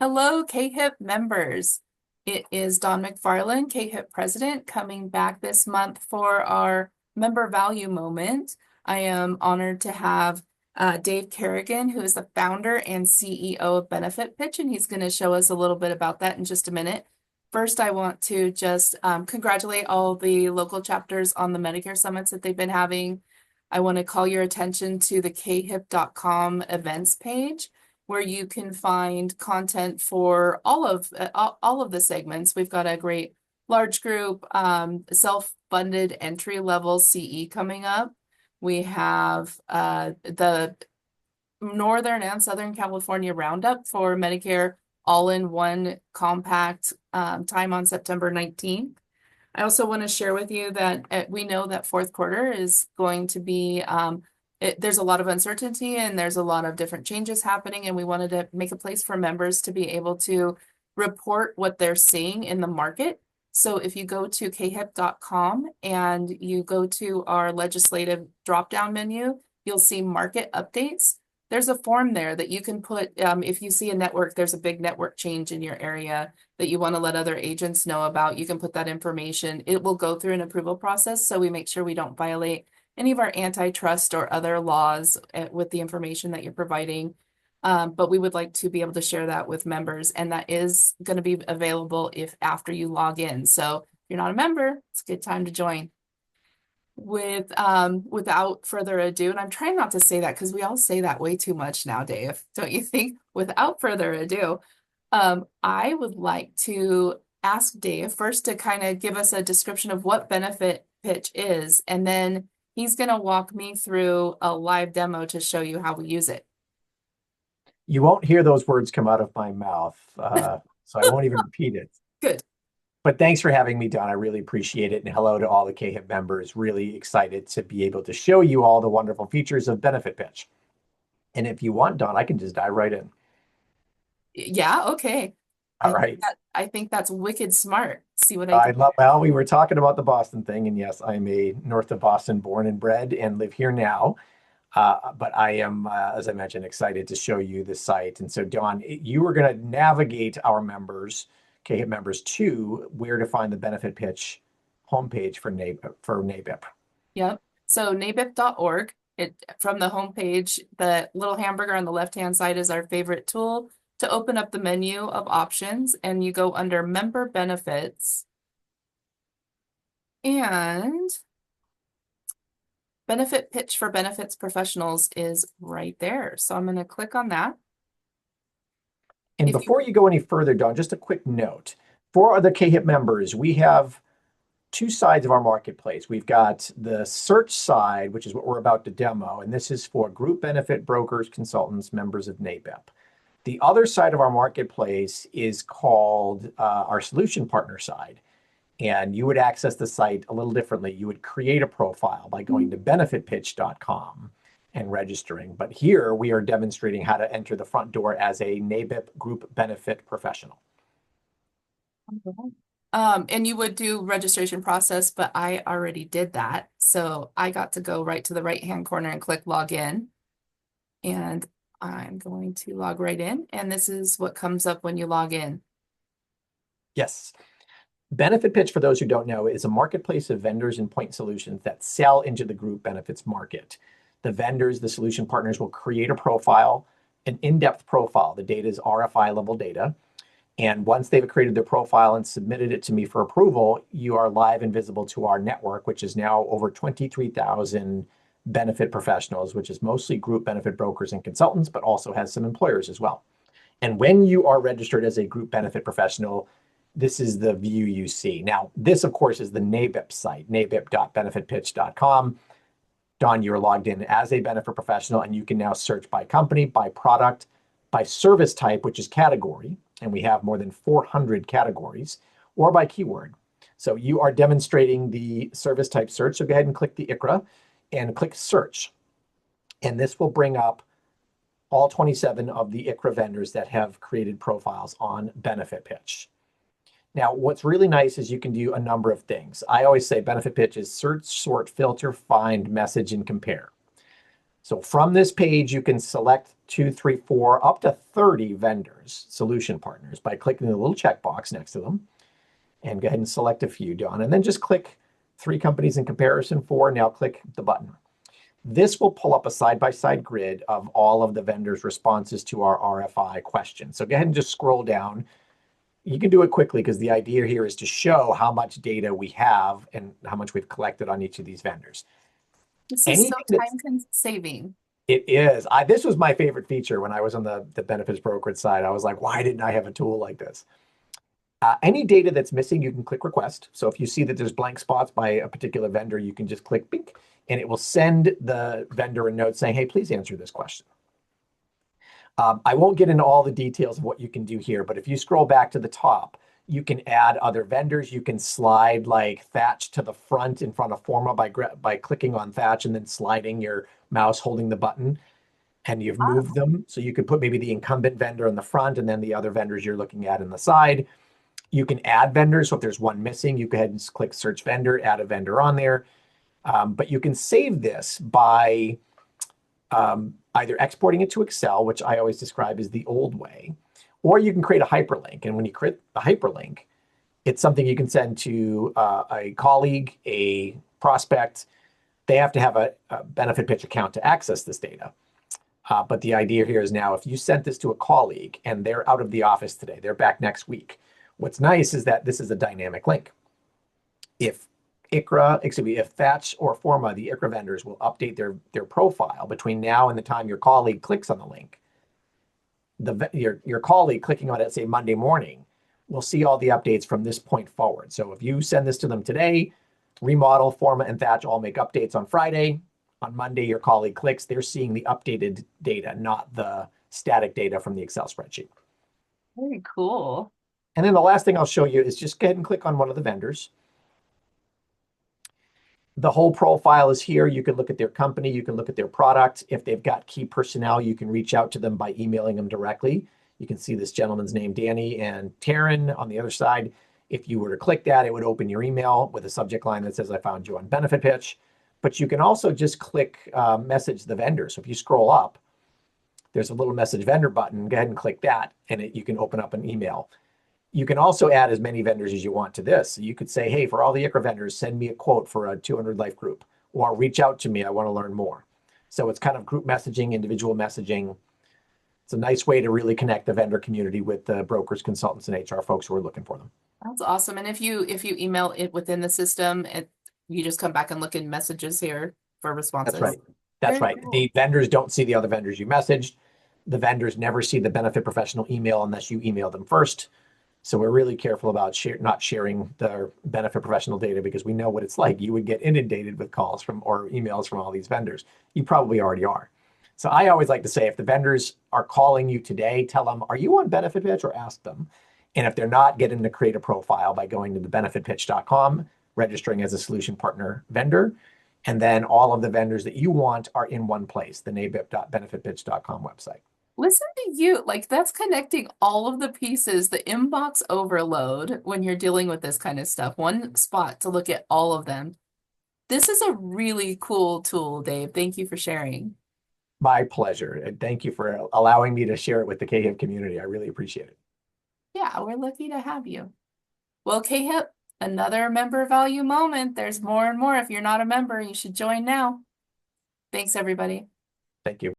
Hello, CAHIP members. It is Dawn McFarland, CAHIP president, coming back this month for our member value moment. I am honored to have Dave Kerrigan, who is the founder and CEO of Benefit Pitch, and he's going to show us a little bit about that in just a minute. First, I want to just congratulate all the local chapters on the Medicare summits that they've been having. I want to call your attention to the CAHIP.com events page, where you can find content for all of the segments. We've got a great large group, self-funded entry level CE coming up. We have the Northern and Southern California roundup for Medicare all in one compact time on September 19th. I also want to share with you that we know that fourth quarter is going to be there's a lot of uncertainty and there's a lot of different changes happening, and we wanted to make a place for members to be able to report what they're seeing in the market. So if you go to kahip.com and you go to our legislative drop-down menu, you'll see market updates. There's a form there that you can put, if you see a network, there's a big network change in your area that you want to let other agents know about, you can put that information. It will go through an approval process, so we make sure we don't violate any of our antitrust or other laws with the information that you're providing. But we would like to be able to share that with members, and that is going to be available if after you log in. So if you're not a member, it's a good time to join. Without further ado, and I'm trying not to say that because we all say that way too much now, Dave, don't you think? Without further ado, I would like to ask Dave first to kind of give us a description of what Benefit Pitch is, and then he's going to walk me through a live demo to show you how we use it. You won't hear those words come out of my mouth, so I won't even repeat it. Good. But thanks for having me, Don. I really appreciate it. And hello to all the CAHIP members. Really excited to be able to show you all the wonderful features of Benefit Pitch. And if you want, Don, I can just dive right in. Yeah, okay. All right. I think that's wicked smart. See what I I did love, well, we were talking about the Boston thing, and yes, I'm a north of Boston born and bred and live here now. But I am, as I mentioned, excited to show you the site. And so, Dawn, you are going to navigate our members, CAHIP members, to where to find the Benefit Pitch homepage for NABIP. Yep. So nabip.org. From the homepage, the little hamburger on the left-hand side is our favorite tool to open up the menu of options, and you go under member benefits, and Benefit Pitch for Benefits Professionals is right there. So I'm going to click on that. And before you go any further, Dawn, just a quick note. For the CAHIP members, we have two sides of our marketplace. We've got the search side, which is what we're about to demo, and this is for group benefit brokers, consultants, members of NABIP. The other side of our marketplace is called our solution partner side. And you would access the site a little differently. You would create a profile by going to benefitpitch.com and registering. But here we are demonstrating how to enter the front door as a NABIP group benefit professional. And you would do registration process, but I already did that. So I got to go right to the right-hand corner and click login. And I'm going to log right in. And this is what comes up when you log in. Yes. Benefit Pitch, for those who don't know, is a marketplace of vendors and point solutions that sell into the group benefits market. The vendors, the solution partners, will create a profile, an in-depth profile. The data is RFI level data. And once they've created their profile and submitted it to me for approval, you are live and visible to our network, which is now over 23,000 benefit professionals, which is mostly group benefit brokers and consultants, but also has some employers as well. And when you are registered as a group benefit professional, this is the view you see. Now, this, of course, is the NABIP site, nabip.benefitpitch.com. Don, you're logged in as a benefit professional, and you can now search by company, by product, by service type, which is category, and we have more than 400 categories, or by keyword. So you are demonstrating the service type search. So go ahead and click the ICRA and click search. And this will bring up all 27 of the ICRA vendors that have created profiles on Benefit Pitch. Now, what's really nice is you can do a number of things. I always say Benefit Pitch is search, sort, filter, find, message, and compare. So from this page, you can select 2, 3, 4, up to 30 vendors, solution partners, by clicking the little checkbox next to them. And go ahead and select a few, Dawn. And then just click 3 companies in comparison for, now click the button. This will pull up a side-by-side grid of all of the vendors' responses to our RFI question. So go ahead and just scroll down. You can do it quickly because the idea here is to show how much data we have and how much we've collected on each of these vendors. This is so Anything that's saving. It is. This was my favorite feature when I was on the benefits brokerage side. I was like, why didn't I have a tool like this? Any data that's missing, you can click request. So if you see that there's blank spots by a particular vendor, you can just click bink, and it will send the vendor a note saying, hey, please answer this question. I won't get into all the details of what you can do here, but if you scroll back to the top, you can add other vendors. You can slide like Thatch to the front in front of Forma by clicking on Thatch and then sliding your mouse holding the button, and you've moved them. So you could put maybe the incumbent vendor in the front and then the other vendors you're looking at in the side. You can add vendors. So if there's one missing, you go ahead and click search vendor, add a vendor on there. But you can save this by either exporting it to Excel, which I always describe as the old way, or you can create a hyperlink. And when you create a hyperlink, it's something you can send to a colleague, a prospect. They have to have a benefit pitch account to access this data. But the idea here is now if you sent this to a colleague and they're out of the office today, they're back next week. What's nice is that this is a dynamic link. If Thatch or Forma, the ICRA vendors, will update their profile between now and the time your colleague clicks on the link, your colleague clicking on it, say Monday morning, will see all the updates from this point forward. So if you send this to them today, Remodel, Forma, and Thatch all make updates on Friday. On Monday, your colleague clicks, they're seeing the updated data, not the static data from the Excel spreadsheet. Very cool. And then the last thing I'll show you is just go ahead and click on one of the vendors. The whole profile is here. You can look at their company. You can look at their product. If they've got key personnel, you can reach out to them by emailing them directly. You can see this gentleman's name, Danny, and Taryn on the other side. If you were to click that, it would open your email with a subject line that says, I found you on Benefit Pitch. But you can also just click message the vendor. So if you scroll up, there's a little message vendor button. Go ahead and click that, and you can open up an email. You can also add as many vendors as you want to this. So you could say, hey, for all the ICRA vendors, send me a quote for a 200 life group, or reach out to me. I want to learn more. So it's kind of group messaging, individual messaging. It's a nice way to really connect the vendor community with the brokers, consultants, and HR folks who are looking for them. That's awesome. And if you email it within the system, you just come back and look in messages here for responses. That's right. That's Very right. cool. The vendors don't see the other vendors you messaged. The vendors never see the benefit professional email unless you email them first. So we're really careful about not sharing the benefit professional data because we know what it's like. You would get inundated with calls or emails from all these vendors. You probably already are. So I always like to say, if the vendors are calling you today, tell them, are you on Benefit Pitch, or ask them. And if they're not, get them to create a profile by going to the benefitpitch.com, registering as a solution partner vendor. And then all of the vendors that you want are in one place, the nabip.benefitpitch.com website. Listen to you. Like, that's connecting all of the pieces, the inbox overload when you're dealing with this kind of stuff. One spot to look at all of them. This is a really cool tool, Dave. Thank you for sharing. My pleasure. And thank you for allowing me to share it with the CAHIP community. I really appreciate it. Yeah, we're lucky to have you. Well, CAHIP, another member value moment. There's more and more. If you're not a member, you should join now. Thanks, everybody. Thank you.